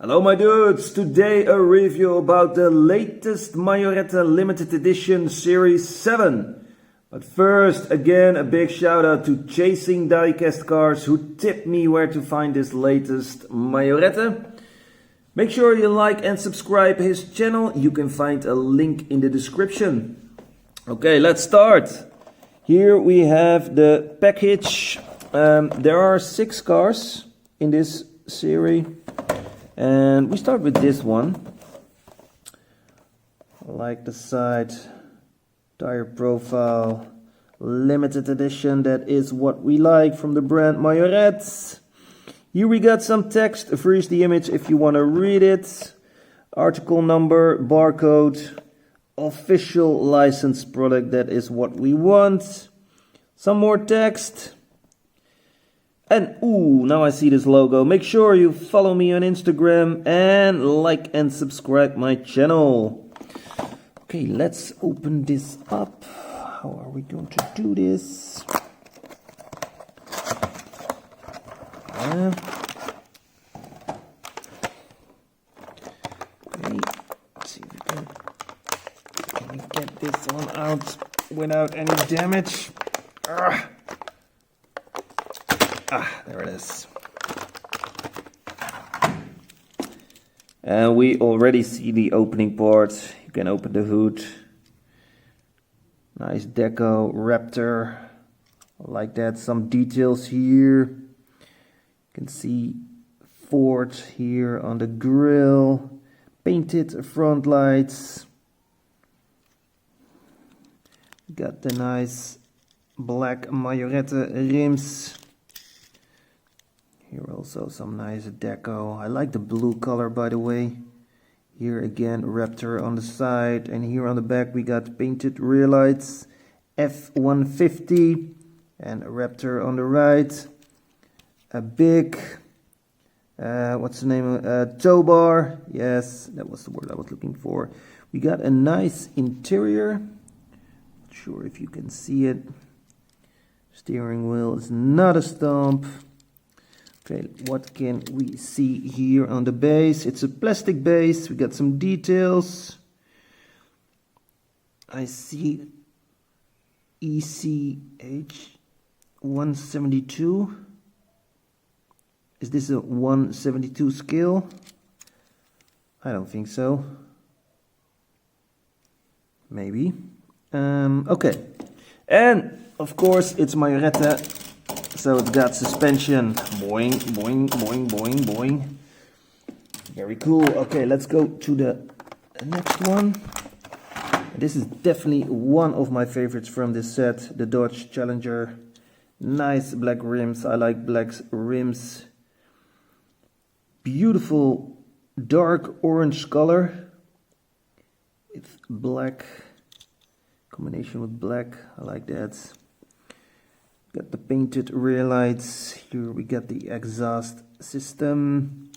Hello my dudes, today a review about the latest Majorette limited edition series 7. But first, again a big shout out to Chasing Diecast Cars who tipped me where to find this latest Majorette. Make sure you like and subscribe his channel, you can find a link in the description. Okay, let's start. Here we have the package. There are 6 cars in this series. And we start with this one. I like the side, tire profile, limited edition. That is what we like from the brand Majorette. Here we got some text. Freeze the image if you want to read it. Article number, barcode, official licensed product. That is what we want. Some more text. And ooh, now I see this logo. Make sure you follow me on Instagram and like and subscribe my channel. Okay, let's open this up. How are we going to do this? Okay, let's see if we can get this one out without any damage. There it is. And we already see the opening part. You can open the hood. Nice deco, Raptor. I like that. Some details here. You can see Ford here on the grille. Painted front lights. Got the nice black Majorette rims. Here also some nice deco. I like the blue color, by the way. Here again Raptor on the side, and here on the back we got painted rear lights, F-150 and Raptor on the right. A big what's the name, tow bar. Yes, that was the word I was looking for. We got a nice interior. Not sure if you can see it. Steering wheel is not a stump. Okay, what can we see here on the base? It's a plastic base. We got some details. I see ECH 172. Is this a 172 scale? I don't think so. Maybe. Okay. And of course it's Majorette. So it's got suspension. Boing, boing, boing, boing, boing. Very cool. Okay, let's go to the next one. This is definitely one of my favorites from this set. The Dodge Challenger. Nice black rims. I like black rims. Beautiful dark orange color. With black. Combination with black. I like that. Got the painted rear lights. Here we got the exhaust system.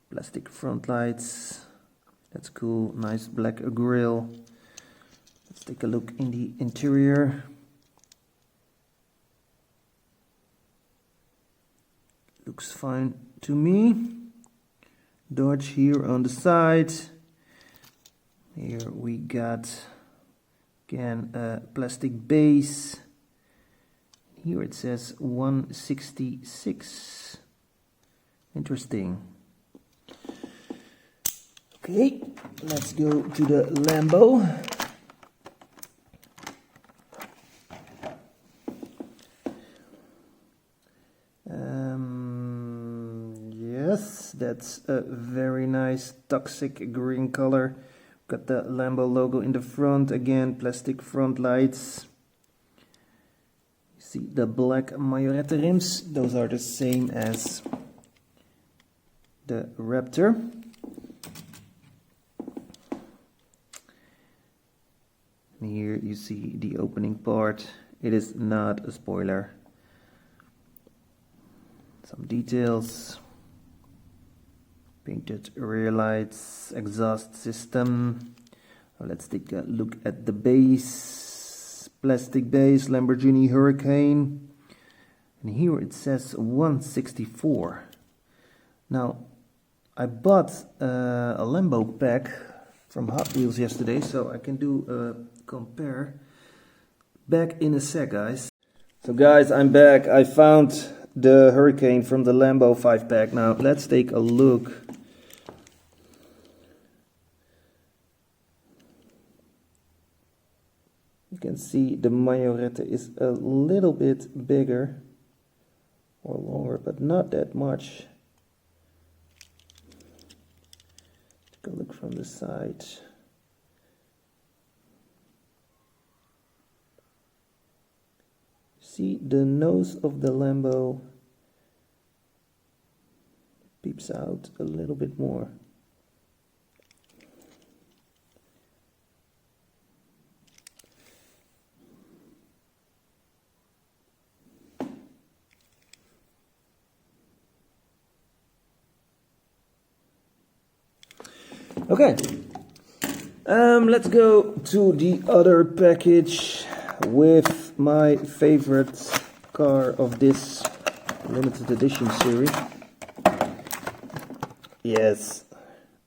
Plastic front lights. That's cool. Nice black grille. Let's take a look in the interior. Looks fine to me. Dodge here on the side. Here we got again a plastic base. Here it says 166. Interesting. Okay, let's go to the Lambo. Yes, that's a very nice toxic green color. Got the Lambo logo in the front, again plastic front lights. You see the black Majorette rims, those are the same as the Raptor. And here you see the opening part. It is not a spoiler. Some details. Painted rear lights, exhaust system. Let's take a look at the base. Plastic base, Lamborghini Hurricane. And here it says 164. Now, I bought a Lambo pack from Hot Wheels yesterday, so I can do a compare. Back in a sec, guys. So guys, I'm back. I found the Hurricane from the Lambo 5-pack. Now, let's take a look. You can see the Majorette is a little bit bigger or longer, but not that much. Take a look from the side. See, the nose of the Lambo peeps out a little bit more. Okay, let's go to the other package with my favorite car of this limited edition series. Yes,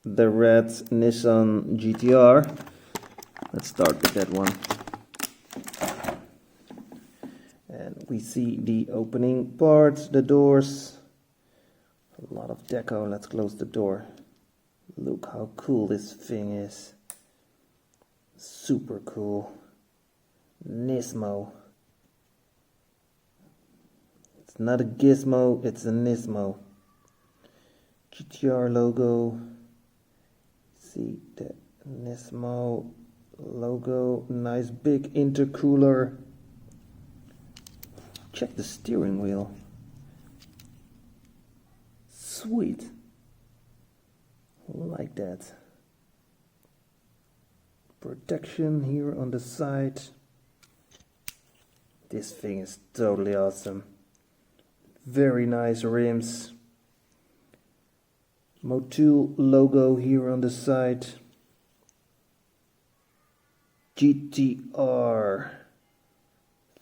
the red Nissan Gtr. Let's start with that one. And we see the opening parts, the doors. A lot of deco. Let's close the door. Look how cool this thing is. Super cool. Nismo. It's not a gizmo, it's a Nismo. GTR logo. See the Nismo logo. Nice big intercooler. Check the steering wheel. Sweet. Like that. Protection here on the side. This thing is totally awesome. Very nice rims. Motul logo here on the side. GTR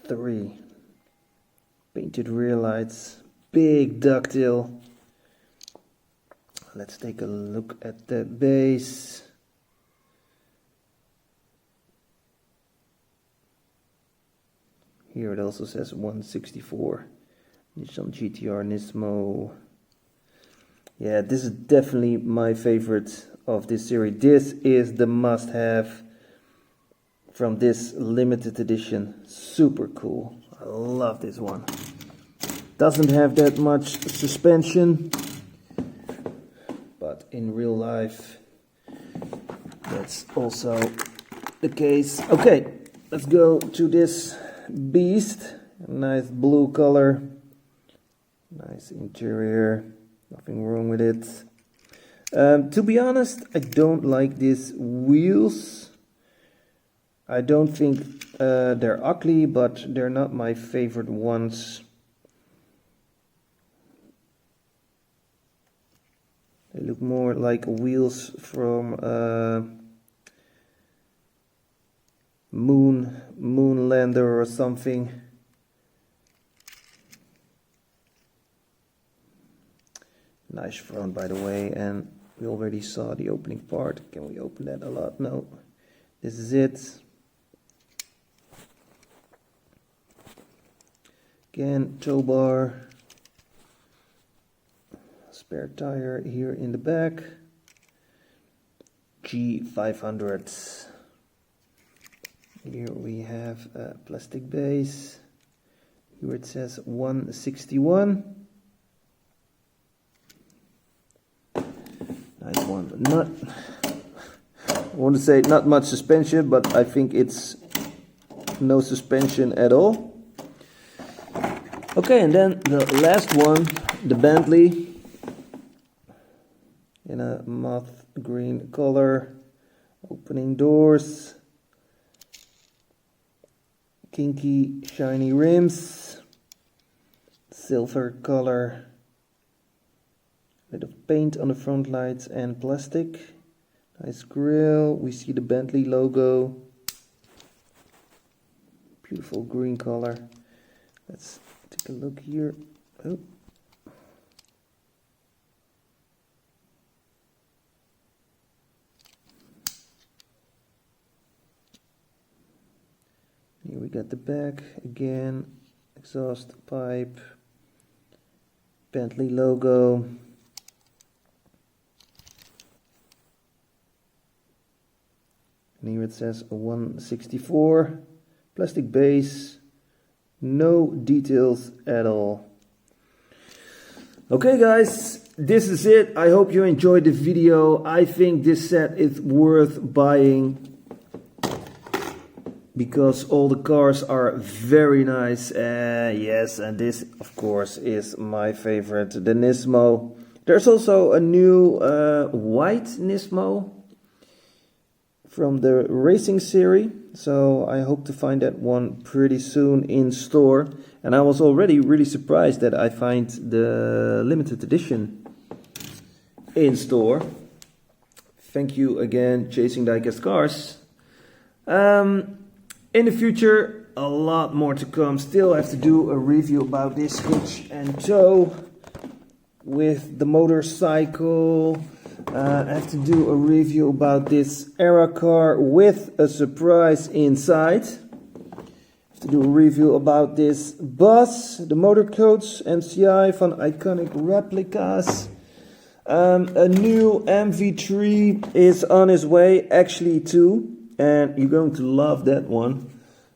3. Painted rear lights. Big ducktail. Let's take a look at the base. Here it also says 164. Nissan GTR Nismo. Yeah, this is definitely my favorite of this series. This is the must-have from this limited edition. Super cool. I love this one. Doesn't have that much suspension, but in real life that's also the case. Okay, let's go to this beast. Nice blue color, nice interior, nothing wrong with it. To be honest, I don't like these wheels. I don't think they're ugly, but they're not my favorite ones. They look more like wheels from Moonlander or something. Nice front, by the way, and we already saw the opening part. Can we open that a lot? No. This is it. Again, tow bar. Spare tire here in the back. G500. Here we have a plastic base. Here it says 161. Nice one. Not, I want to say not much suspension, but I think it's no suspension at all. Okay, and then the last one, the Bentley. In a moth green color, opening doors, kinky shiny rims, silver color, bit of paint on the front lights and plastic, nice grille. We see the Bentley logo, beautiful green color. Let's take a look here. Oh. we got the back again, exhaust pipe, Bentley logo. And here it says a 164, plastic base, no details at all. Okay guys, this is it. I hope you enjoyed the video. I think this set is worth buying because all the cars are very nice. Yes, and this of course is my favorite, the Nismo. There's also a new white Nismo from the racing series, so I hope to find that one pretty soon in store. And I was already really surprised that I find the limited edition in store. Thank you again, Chasing Diecast Cars. In the future, a lot more to come. Still have to do a review about this hitch and tow with the motorcycle. I have to do a review about this era car with a surprise inside. I have to do a review about this bus, the motor coach MCI van Iconic Replicas. A new MV3 is on its way, actually two, and you're going to love that one,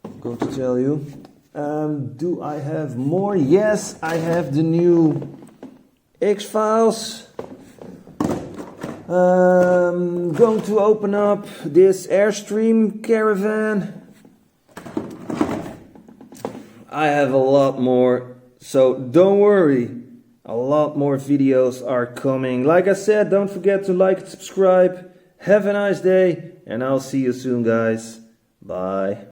I'm going to tell you. Do I have more? Yes, I have the new X-Files. Going to open up this Airstream caravan. I have a lot more, so don't worry. A lot more videos are coming. Like I said, don't forget to like and subscribe. Have a nice day, and I'll see you soon, guys. Bye.